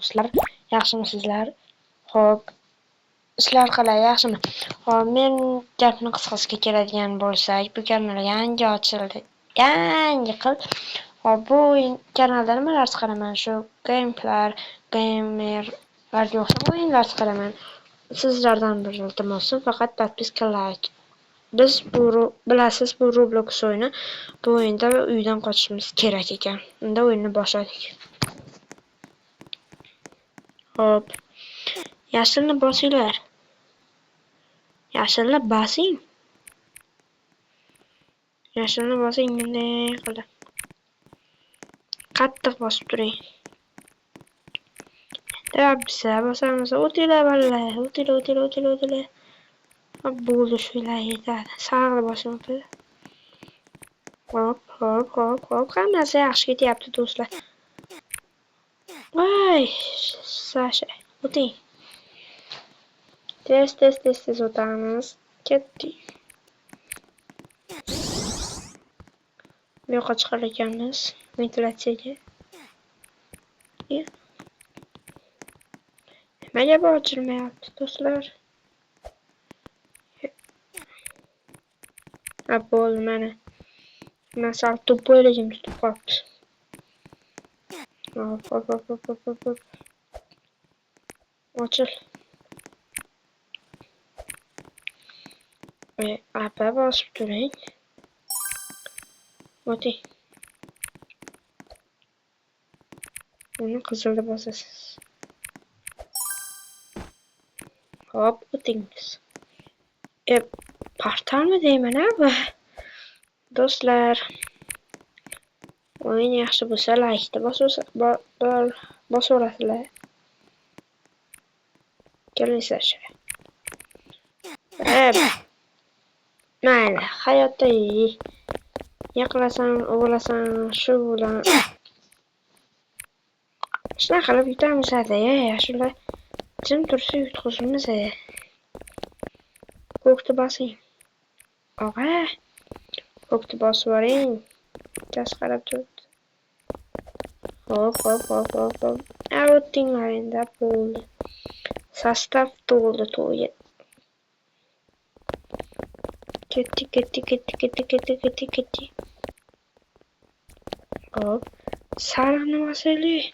Do'stlar, yaxshimisizlar? Xo'p, ishlar qalay, yaxshimi? Xo'p, men gapni qisqasiga keladigan bo'lsak, bu kanal yangi ochildi. Yangi qil. Xo'p, bu kanalda nimalar chiqaraman? Shu gamerlarga o'xshagan o'yinlar chiqaraman. Sizlardan bir iltimosim, faqat podpiska, like. Biz bilasiz, bu Roblox o'yini. Bu o'yinda uydan qochishimiz kerak ekan. Unda o'yinni boshladik. Hop. Yashilni bosinglar. Yashilni bosing. Yashilni bosing bunday qilib. Qattiq bosib turing. Dabsa bosamiz. O'tinglar vallahi. O'tinglar. Bo'ldi shular yetadi. Sariq bosing o'tadi. Hop. Hammasi yaxshi ketyapti do'stlar. Voy, Sasha. O'ting. Tez o'tamiz. Ketdik. Bu yoqqa chiqar ekanmiz. Ventilyatsiyaga. Nimaga ochilmayapti do'stlar? Bo'ldi mana. Masal to'playligim tutib qolibdi. Hop. Ochil. Apa bosib turing. O'ting. Uni qizilda bosasiz. Hop, o'tingiz. Portalmi deyman bu? Do'stlar, o'yin yaxshi bo'lsa, like bosaverasizlar. Kelisizlar. Mayli, hayotda yiqilasan, o'g'lasan, shu bilan shunaqa qilib yutamiz-da, shular jim tursa yutqizamiz. Ko'kni bosing. Og'a, ko'kni bosib yuboring. Gaz qarab turibdi. Hop. O'tinglar endi, bo'ldi. Sostav to'ldi to'yga. Ketdi. Hop. Sariqni bosaylik.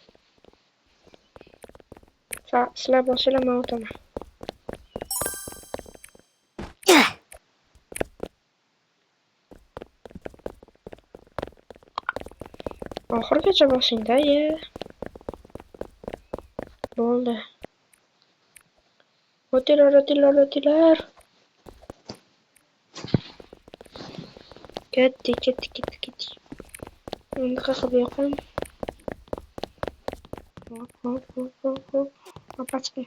Sizlar bosinglar, men o'taman. Oxirigacha bosingda, Bo'ldi. O'tinglar. Ketdi. Endi qilib yoqim. Hop. Опачки.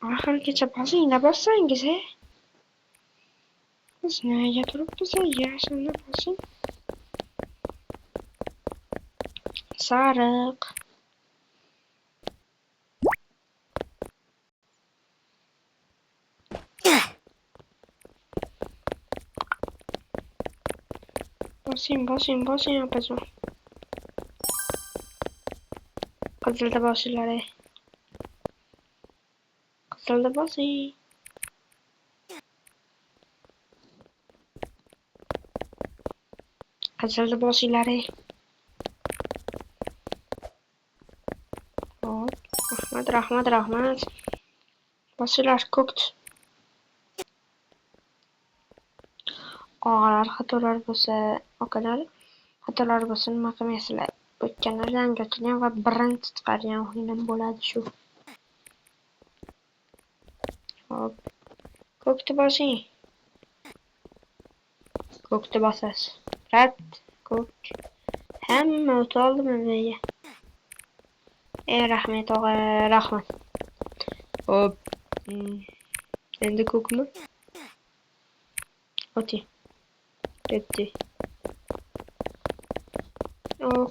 Oxirigacha bossangiz, Biz nega turibmiz? Yashilni bosing. Sariq. Bosing opajon. Qizilda bosinglar. Qizilda bosing. Qizilda bosinglar. Hop, rahmat. Bosinglar ko'kt. Og'alar xatolar bo'lsa, nima qilmaysizlar. O'tganlardan o'tilgan va birinchi chiqargan o'yinim bo'ladi shu. Hop. Ko'kni bosing. Ko'kni bosasiz. Ko'k. Hamma o'ta oldimi bunga? Rahmat og'a, rahmat. Hop. Endi ko'kmi? O'ting. Ketdi.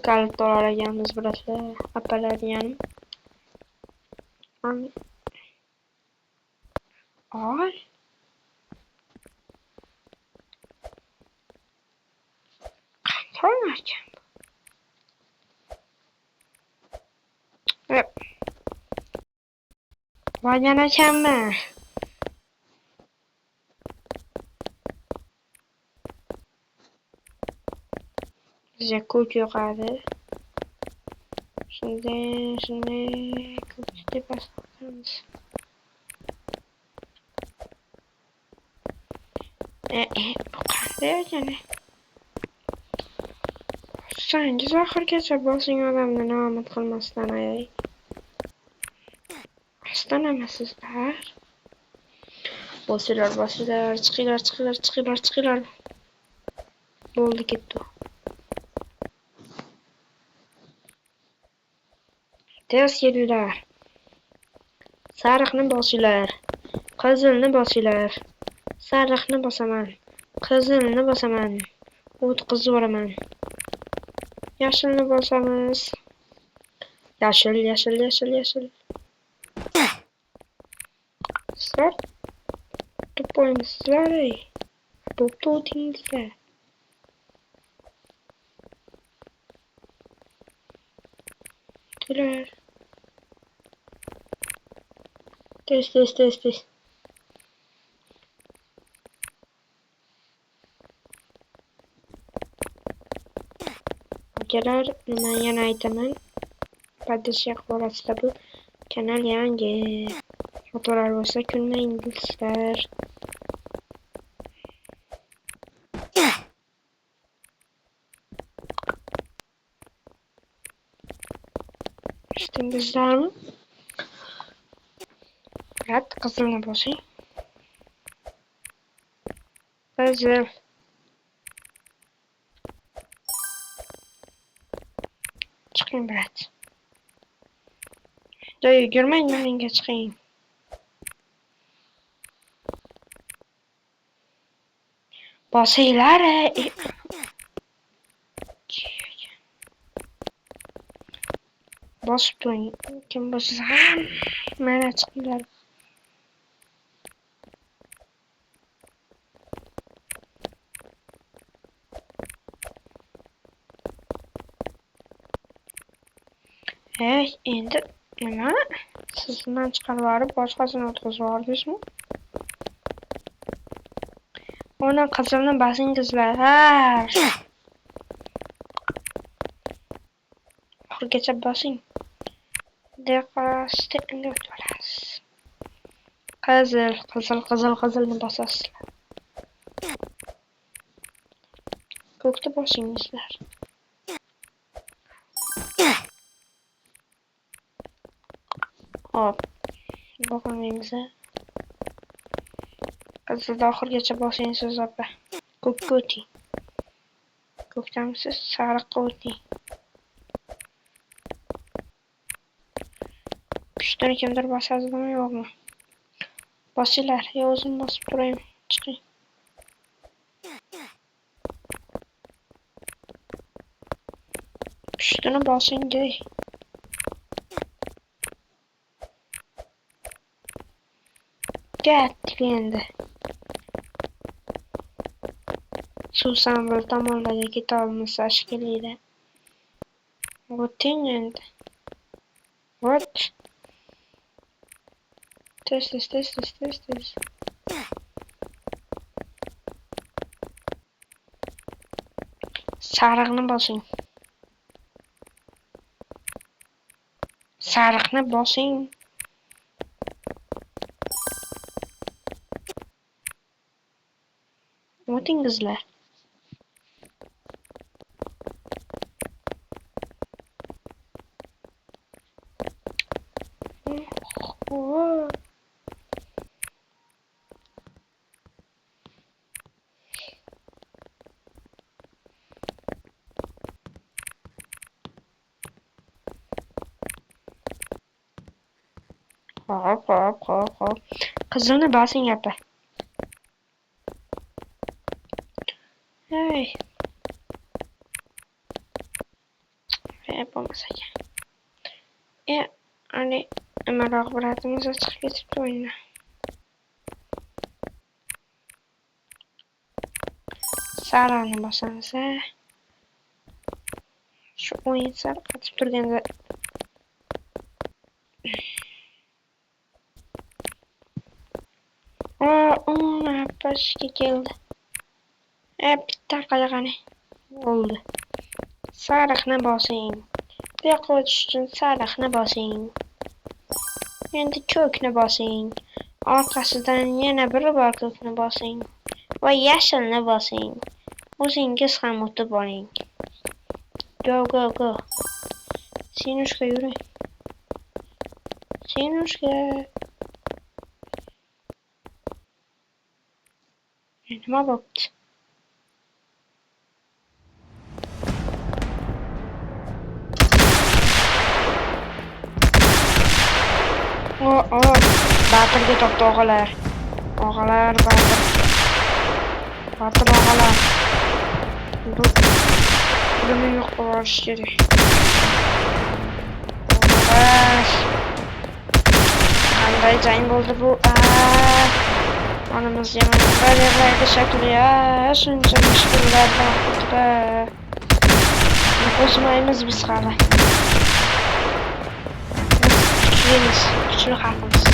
Kalit olaganmiz bilasizlar. Apaladigan. Oy. ekan? Yep. Voygan ekanmi? Bizga ko'k yoqadi. Shunday ko'kni tepasiga qo'yamiz. Bu qanday ekan? Sangiz oxirigacha bosing odamni noumid qilmasdan ayay. Aslan emasizlar. Bosinglar, chiqinglar. Bo'ldi, ketdi. Tez kelinglar. Sariqni bosinglar. Qizilni bosinglar. Sariqni bosaman. Qizilni bosaman. O'tkazib yuboraman. Yashilni bosamiz. Yashil. Sizlar to'playmisizlar, ey. Bo'pti, o'tingizlar. Kelar. Tez. Akalar, nima yana aytaman? Padishah borasida bu kanal yangi. Xatolar bo'lsa kulmangizlar. Eshitdingizlarmi? Brat, qizilni bosing. Qizil. Chiqing, brat. Joy yurmang, menga chiqing. Bosinglar, bosib turing. Kim bo'lsa ham mana chiqinglar. Endi nima? Sizdan chiqarib yuborib, boshqasini o'tkazib yubordingizmi? Ona qizilni basingizlar. Oxirigacha bosing. Deqasda endi o'tolasiz. Qizilni bosasizlar. Ko'kni bosingizlar. Hop. Boqingizlar. Qizilni oxirigacha bosing siz opa. Ko'kka o'ting. Ko'kdamsiz sariqqa o'ting. Pushtini kimdir bosadimi yo'qmi? Bosinglar, o'zim bosib turayim. Chiqing. Pushtini bosing, dey. Ketdik endi. Xususan bir tomonlarga ketolmiz shekilli. O'ting endi. What? Tez. Sariqni bosing. O'tingizlar. Hop. Qizilni bosing, opa. Hey. Bo'lmasa ekan. Ani nimaroq biratimiz chiqib ketibdi o'yindan. Sariqni bosamiz. o'yin sal qotib turganda pashga keldi. Bitta qilgani bo'ldi. Sariqni bosing. Bu yoqqa o'tish uchun sariqni bosing. Endi ko'kni bosing. Orqasidan yana bir bor ko'kni bosing. Va yashilni bosing. O'zingiz ham o'tib oling. Go. Sinushka yuring. Sinushka. Nima bo'pti? Batirga topdi og'alar. Og'alar batir. Batir og'alar. Buni yo'q qilish kerak. Og'alar. Qanday jang bo'ldi bu? Onamizga mana yerlarda shakli shuncha mushkullardan o'tdi. Qo'shmaymiz biz hali. Kuchli xalqimiz.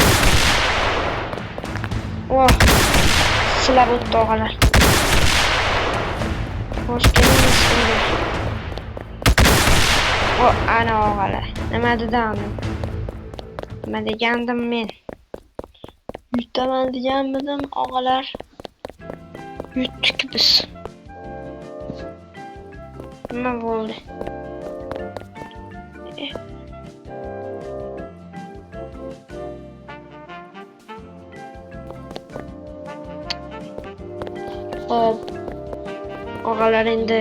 Sizlar o'tdi og'alar. Xo'sh keldingiz endi. Ana og'alar. Nima degandim men? Yutaman deganmidim og'alar. Yutdik biz. Nima bo'ldi? Og'alar endi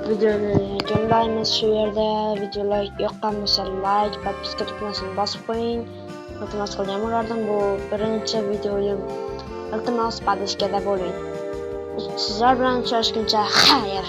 videoni yakunlaymiz shu yerda. Video yoqqan bo'lsa like, podpiska tugmasini bosib qo'ying. Iltimos qilgan bo'lardim, bu birinchi videoyim. Iltimos podpiskada bo'ling. Sizlar bilan uchrashguncha xayr.